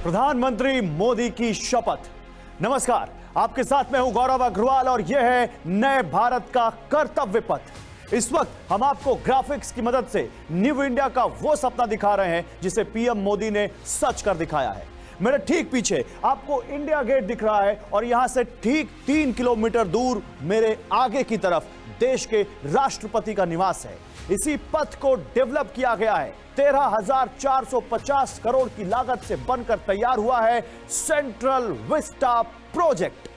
प्रधानमंत्री मोदी की शपथ। नमस्कार, आपके साथ मैं हूं गौरव अग्रवाल और यह है नए भारत का कर्तव्य पथ। इस वक्त हम आपको ग्राफिक्स की मदद से न्यू इंडिया का वो सपना दिखा रहे हैं जिसे पीएम मोदी ने सच कर दिखाया है। मेरे ठीक पीछे आपको इंडिया गेट दिख रहा है और यहां से ठीक 3 किलोमीटर दूर मेरे आगे की तरफ देश के राष्ट्रपति का निवास है। इसी पथ को डेवलप किया गया है। 13,450 करोड़ की लागत से बनकर तैयार हुआ है सेंट्रल विस्टा प्रोजेक्ट।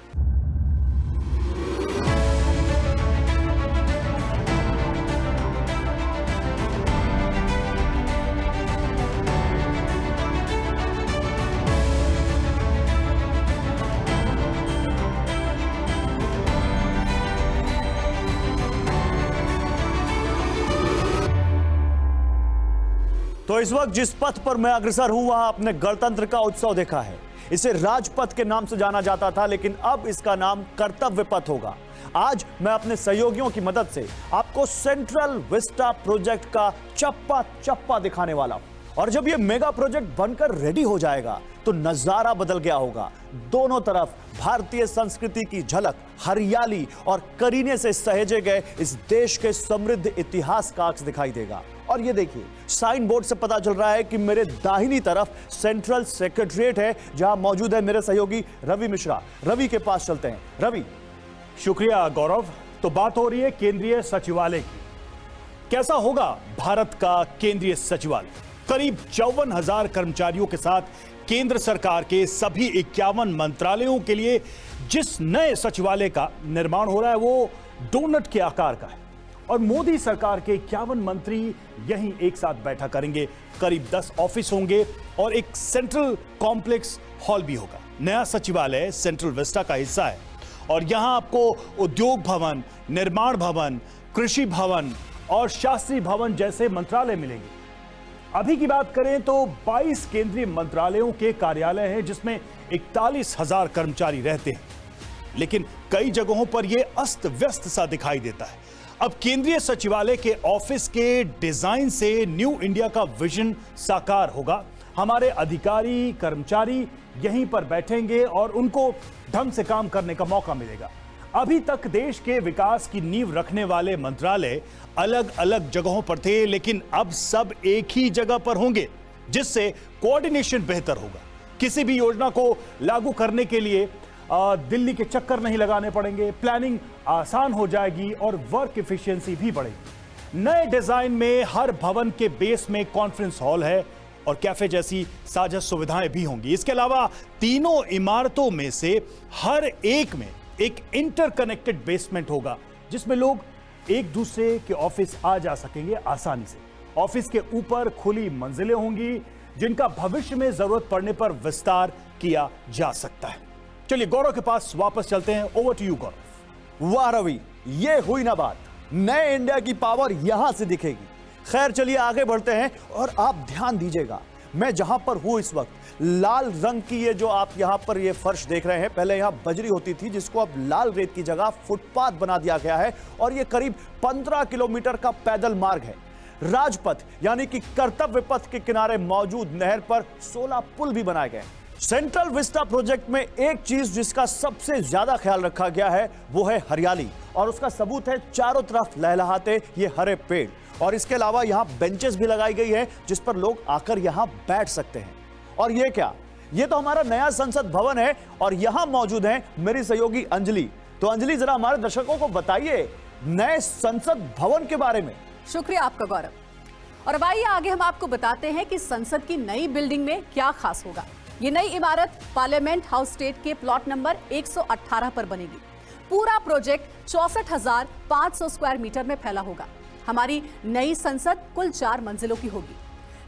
तो इस वक्त जिस पथ पर मैं अग्रसर हूं वहां आपने गणतंत्र का उत्सव देखा है। इसे राजपथ के नाम से जाना जाता था, लेकिन अब इसका नाम कर्तव्य पथ होगा। आज मैं अपने सहयोगियों की मदद से आपको सेंट्रल विस्टा प्रोजेक्ट का चप्पा चप्पा दिखाने वाला हूं। और जब यह मेगा प्रोजेक्ट बनकर रेडी हो जाएगा तो नजारा बदल गया होगा। दोनों तरफ भारतीय संस्कृति की झलक, हरियाली और करीने से सहेजे गए इस देश के समृद्ध इतिहास का अक्स दिखाई देगा। और ये देखिए, साइन बोर्ड से पता चल रहा है कि मेरे दाहिनी तरफ सेंट्रल सेक्रेटरीट है, जहां मौजूद है मेरे सहयोगी रवि मिश्रा। रवि के पास चलते हैं। रवि। शुक्रिया गौरव। तो बात हो रही है केंद्रीय सचिवालय की। कैसा होगा भारत का केंद्रीय सचिवालय? करीब 54,000 कर्मचारियों के साथ केंद्र सरकार के सभी 51 मंत्रालयों के लिए जिस नए सचिवालय का निर्माण हो रहा है वो डोनट के आकार का है। और मोदी सरकार के 51 मंत्री यहीं एक साथ बैठा करेंगे। करीब 10 ऑफिस होंगे और एक सेंट्रल कॉम्प्लेक्स हॉल भी होगा। नया सचिवालय सेंट्रल विस्टा का हिस्सा है और यहां आपको उद्योग भवन, निर्माण भवन, कृषि भवन और शास्त्री भवन जैसे मंत्रालय मिलेंगे। अभी की बात करें तो 22 केंद्रीय मंत्रालयों के कार्यालय हैं जिसमें 41,000 कर्मचारी रहते हैं, लेकिन कई जगहों पर यह अस्त व्यस्त सा दिखाई देता है। अब केंद्रीय सचिवालय के ऑफिस के डिजाइन से न्यू इंडिया का विजन साकार होगा। हमारे अधिकारी कर्मचारी यहीं पर बैठेंगे और उनको ढंग से काम करने का मौका मिलेगा। अभी तक देश के विकास की नींव रखने वाले मंत्रालय अलग अलग जगहों पर थे, लेकिन अब सब एक ही जगह पर होंगे, जिससे कोऑर्डिनेशन बेहतर होगा। किसी भी योजना को लागू करने के लिए दिल्ली के चक्कर नहीं लगाने पड़ेंगे, प्लानिंग आसान हो जाएगी और वर्क एफिशिएंसी भी बढ़ेगी। नए डिजाइन में हर भवन के बेस में कॉन्फ्रेंस हॉल है और कैफे जैसी साझा सुविधाएं भी होंगी। इसके अलावा तीनों इमारतों में से हर एक में एक इंटरकनेक्टेड बेसमेंट होगा, जिसमें लोग एक दूसरे के ऑफिस आ जा सकेंगे आसानी से। ऑफिस के ऊपर खुली मंजिलें होंगी जिनका भविष्य में जरूरत पड़ने पर विस्तार किया जा सकता है। चलिए गौरव के पास वापस चलते हैं। ओवर टू यू गौरव। वाह रवि, ये हुई ना बात। नए इंडिया की पावर यहां से दिखेगी। खैर चलिए आगे बढ़ते हैं और आप ध्यान दीजिएगा, मैं जहां पर हूं इस वक्त लाल रंग की ये जो आप यहां पर ये फर्श देख रहे हैं, पहले यहां बजरी होती थी जिसको अब लाल रेत की जगह फुटपाथ बना दिया गया है और ये करीब 15 किलोमीटर का पैदल मार्ग है। राजपथ यानी कि कर्तव्य पथ के किनारे मौजूद नहर पर 16 पुल भी बनाए गए। सेंट्रल विस्टा प्रोजेक्ट में एक चीज जिसका सबसे ज्यादा ख्याल रखा गया है वो है हरियाली, और उसका सबूत है चारों तरफ लहलहाते ये हरे पेड़। और इसके अलावा यहां बेंचेस भी लगाई गई है जिस पर लोग आकर यहां बैठ सकते हैं। और ये क्या, ये तो हमारा नया संसद भवन है और यहां मौजूद है मेरी सहयोगी अंजलि। तो अंजलि, जरा हमारे दर्शकों को बताइए नए संसद भवन के बारे में। शुक्रिया आपका गौरव। और अब आइए आगे हम आपको बताते हैं कि संसद की नई बिल्डिंग में क्या खास होगा। ये नई इमारत पार्लियामेंट हाउस स्टेट के प्लॉट नंबर 118 पर बनेगी। पूरा प्रोजेक्ट 64,500 स्क्वायर मीटर में फैला होगा। हमारी नई संसद कुल 4 मंजिलों की होगी।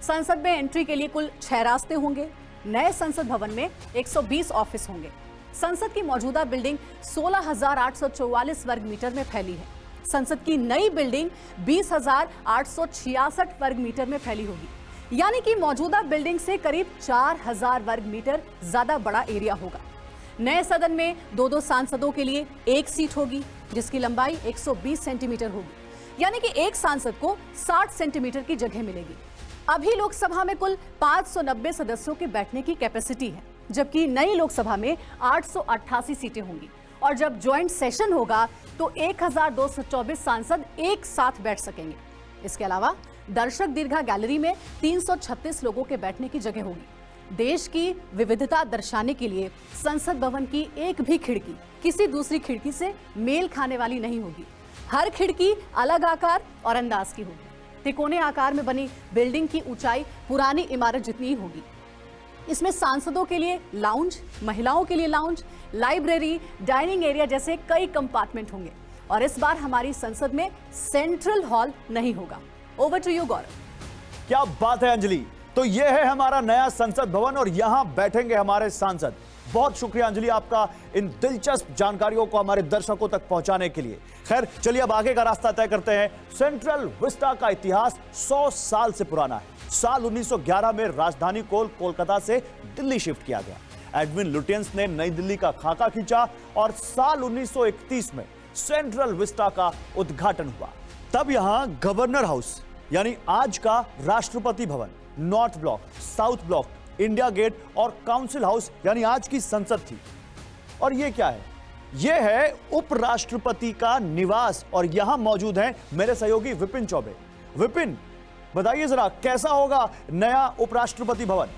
संसद में एंट्री के लिए कुल 6 रास्ते होंगे। नए संसद भवन में 120 ऑफिस होंगे। संसद की मौजूदा बिल्डिंग 16,844 वर्ग मीटर में फैली है। संसद की नई बिल्डिंग 20,866 वर्ग मीटर में फैली होगी, यानी कि मौजूदा बिल्डिंग से करीब 4,000 वर्ग मीटर ज्यादा बड़ा एरिया होगा। नए सदन में 2-2 सांसदों के लिए एक सीट होगी, जिसकी लंबाई 120 सेंटीमीटर होगी, यानी कि एक सांसद को 60 सेंटीमीटर की जगह मिलेगी। अभी लोकसभा में कुल 590 सदस्यों के बैठने की कैपेसिटी है, जबकि नई लोकसभा में 888 सीटें होंगी और जब ज्वाइंट सेशन होगा तो 1224 सांसद एक साथ बैठ सकेंगे। इसके अलावा दर्शक दीर्घा गैलरी में 336 लोगों के बैठने की जगह होगी। देश की विविधता दर्शाने के लिए संसद भवन की एक भी खिड़की किसी दूसरी खिड़की से मेल खाने वाली नहीं होगी। हर खिड़की अलग आकार और अंदाज की होगी। तिकोने आकार में बनी बिल्डिंग की ऊंचाई पुरानी इमारत जितनी ही होगी। इसमें सांसदों के लिए लाउंज, महिलाओं के लिए लाउंज, लाइब्रेरी, डाइनिंग एरिया जैसे कई कंपार्टमेंट होंगे और इस बार हमारी संसद में सेंट्रल हॉल नहीं होगा। ओवर टू यू गौरव। क्या बात है अंजलि, तो यह है हमारा नया संसद भवन और यहां बैठेंगे हमारे सांसद। बहुत शुक्रिया अंजलि आपका इन दिलचस्प जानकारियों को हमारे दर्शकों तक पहुंचाने के लिए। खैर चलिए अब आगे का रास्ता तय करते हैं। सेंट्रल विस्टा का इतिहास 100 साल से पुराना है। साल 1911 में राजधानी को कोलकाता से दिल्ली शिफ्ट किया गया। एडविन लुटियंस ने नई दिल्ली का खाका खींचा और साल 1931 में सेंट्रल विस्टा का उद्घाटन हुआ। तब यहां गवर्नर हाउस यानी आज का Rashtrapati Bhavan, North Block, South Block, India Gate और काउंसिल हाउस यानी आज की संसद थी। और ये क्या है? ये है उपराष्ट्रपति का निवास और यहां मौजूद हैं मेरे सहयोगी विपिन चौबे। विपिन, बताइए जरा कैसा होगा नया उपराष्ट्रपति भवन?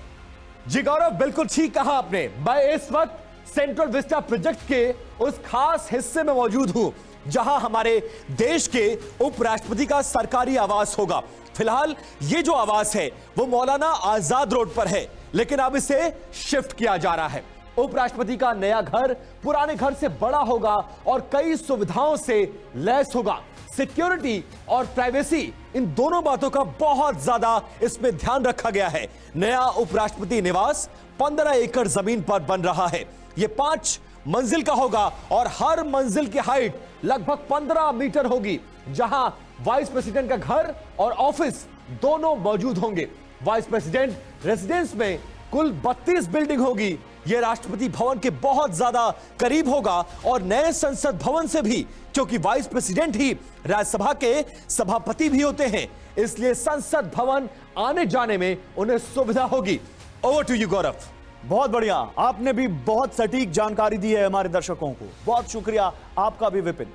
जी गौरव, बिल्कुल ठीक कहा आपने। मैं इस वक्त सेंट्रल विस्टा प्रोजेक्ट के उस खास हिस्से में मौजूद हूं जहां हमारे देश के उपराष्ट्रपति का सरकारी आवास होगा। फिलहाल ये जो आवास है वो मौलाना आजाद रोड पर है, लेकिन अब इसे शिफ्ट किया जा रहा है। उपराष्ट्रपति का नया घर पुराने घर से बड़ा होगा और कई सुविधाओं से लैस होगा। सिक्योरिटी और प्राइवेसी, इन दोनों बातों का बहुत ज्यादा इसमें ध्यान रखा गया है। नया उपराष्ट्रपति निवास 15 एकड़ जमीन पर बन रहा है। यह 5 मंजिल का होगा और हर मंजिल की हाइट लगभग 15 मीटर होगी, जहां वाइस प्रेसिडेंट का घर और ऑफिस दोनों मौजूद होंगे। वाइस प्रेसिडेंट रेजिडेंस में कुल 32 बिल्डिंग होगी। यह राष्ट्रपति भवन के बहुत ज्यादा करीब होगा और नए संसद भवन से भी, क्योंकि वाइस प्रेसिडेंट ही राज्यसभा के सभापति भी होते हैं, इसलिए संसद भवन आने जाने में उन्हें सुविधा होगी। ओवर टू यू गौरव। बहुत बढ़िया, आपने भी बहुत सटीक जानकारी दी है हमारे दर्शकों को। बहुत शुक्रिया आपका भी विपिन।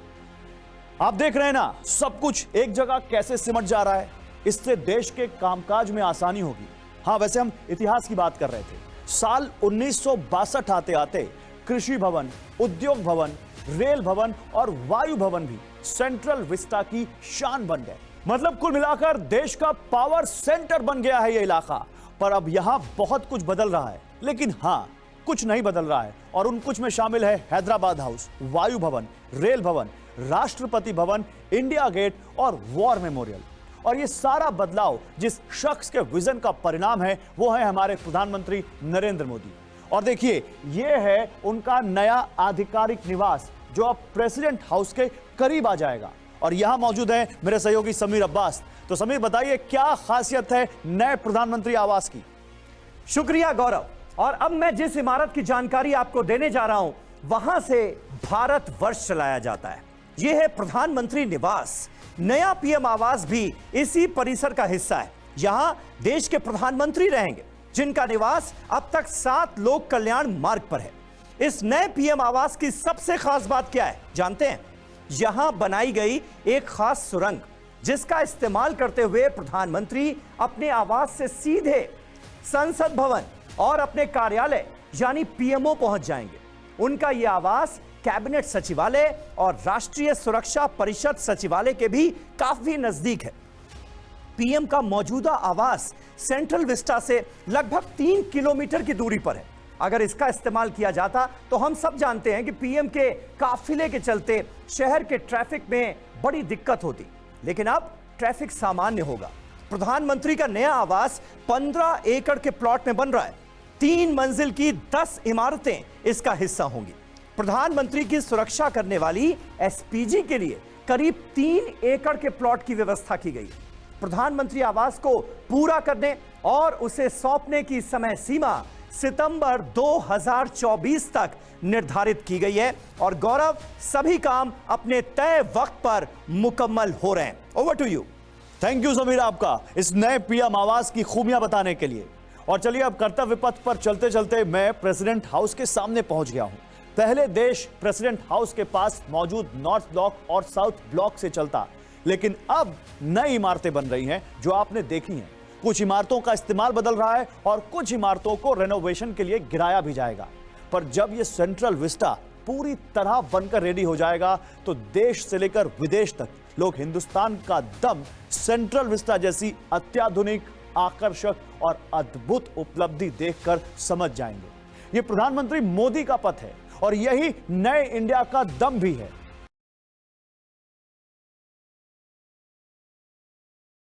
आप देख रहे हैं ना, सब कुछ एक जगह कैसे सिमट जा रहा है। इससे देश के कामकाज में आसानी होगी। हाँ, वैसे हम इतिहास की बात कर रहे थे। साल 1962 आते आते कृषि भवन, उद्योग भवन, रेल भवन और वायु भवन भी सेंट्रल विस्टा की शान बन गए। मतलब कुल मिलाकर देश का पावर सेंटर बन गया है ये इलाका। पर अब यहां बहुत कुछ बदल रहा है, लेकिन हाँ, कुछ नहीं बदल रहा है और उन कुछ में शामिल है हैदराबाद हाउस, वायु भवन, रेल भवन, राष्ट्रपति भवन, इंडिया गेट और वॉर मेमोरियल। और ये सारा बदलाव जिस शख्स के विजन का परिणाम है वो है हमारे प्रधानमंत्री नरेंद्र मोदी। और देखिए, ये है उनका नया आधिकारिक निवास जो अब प्रेसिडेंट हाउस के करीब आ जाएगा। और यहां मौजूद है मेरे सहयोगी समीर अब्बास। तो समीर, बताइए क्या खासियत है नए प्रधानमंत्री आवास की? शुक्रिया गौरव। और अब मैं जिस इमारत की जानकारी आपको देने जा रहा हूं, वहां से भारत वर्ष चलाया जाता है। यह है प्रधानमंत्री निवास। नया पीएम आवास भी इसी परिसर का हिस्सा है। यहां देश के प्रधानमंत्री रहेंगे, जिनका निवास अब तक 7 लोक कल्याण मार्ग पर है। इस नए पीएम आवास की सबसे खास बात क्या है जानते हैं? यहां बनाई गई एक खास सुरंग, जिसका इस्तेमाल करते हुए प्रधानमंत्री अपने आवास से सीधे संसद भवन और अपने कार्यालय यानी पीएमओ पहुंच जाएंगे। उनका यह आवास कैबिनेट सचिवालय और राष्ट्रीय सुरक्षा परिषद सचिवालय के भी काफी नजदीक है। पीएम का मौजूदा आवास सेंट्रल विस्टा से लगभग 3 किलोमीटर की दूरी पर है। अगर इसका इस्तेमाल किया जाता तो हम सब जानते हैं कि पीएम के काफिले के चलते शहर के ट्रैफिक में बड़ी दिक्कत होती, लेकिन अब ट्रैफिक सामान्य होगा। प्रधानमंत्री का नया आवास 15 एकड़ के प्लॉट में बन रहा है। 3 मंजिल की 10 इमारतें इसका हिस्सा होंगी। प्रधानमंत्री की सुरक्षा करने वाली एसपीजी के लिए करीब 3 एकड़ के प्लॉट की व्यवस्था की गई। प्रधानमंत्री आवास को पूरा करने और उसे सौंपने की समय सीमा सितंबर 2024 तक निर्धारित की गई है और गौरव, सभी काम अपने तय वक्त पर मुकम्मल हो रहे हैं। Over to you. Thank you Sameer आपका इस नए पीएम आवास की खूबियां बताने के लिए। और चलिए अब कर्तव्य पथ पर चलते चलते मैं प्रेसिडेंट हाउस के सामने पहुंच गया हूं। पहले देश प्रेसिडेंट हाउस के पास मौजूद नॉर्थ ब्लॉक और साउथ ब्लॉक से चलता, लेकिन अब नई इमारतें बन रही हैं जो आपने देखी हैं। कुछ इमारतों का इस्तेमाल बदल रहा है और कुछ इमारतों को रेनोवेशन के लिए गिराया भी जाएगा। पर जब यह सेंट्रल विस्टा पूरी तरह बनकर रेडी हो जाएगा तो देश से लेकर विदेश तक लोग हिंदुस्तान का दम सेंट्रल विस्टा जैसी अत्याधुनिक, आकर्षक और अद्भुत उपलब्धि देखकर समझ जाएंगे। यह प्रधानमंत्री मोदी का पथ है और यही नए इंडिया का दम भी है।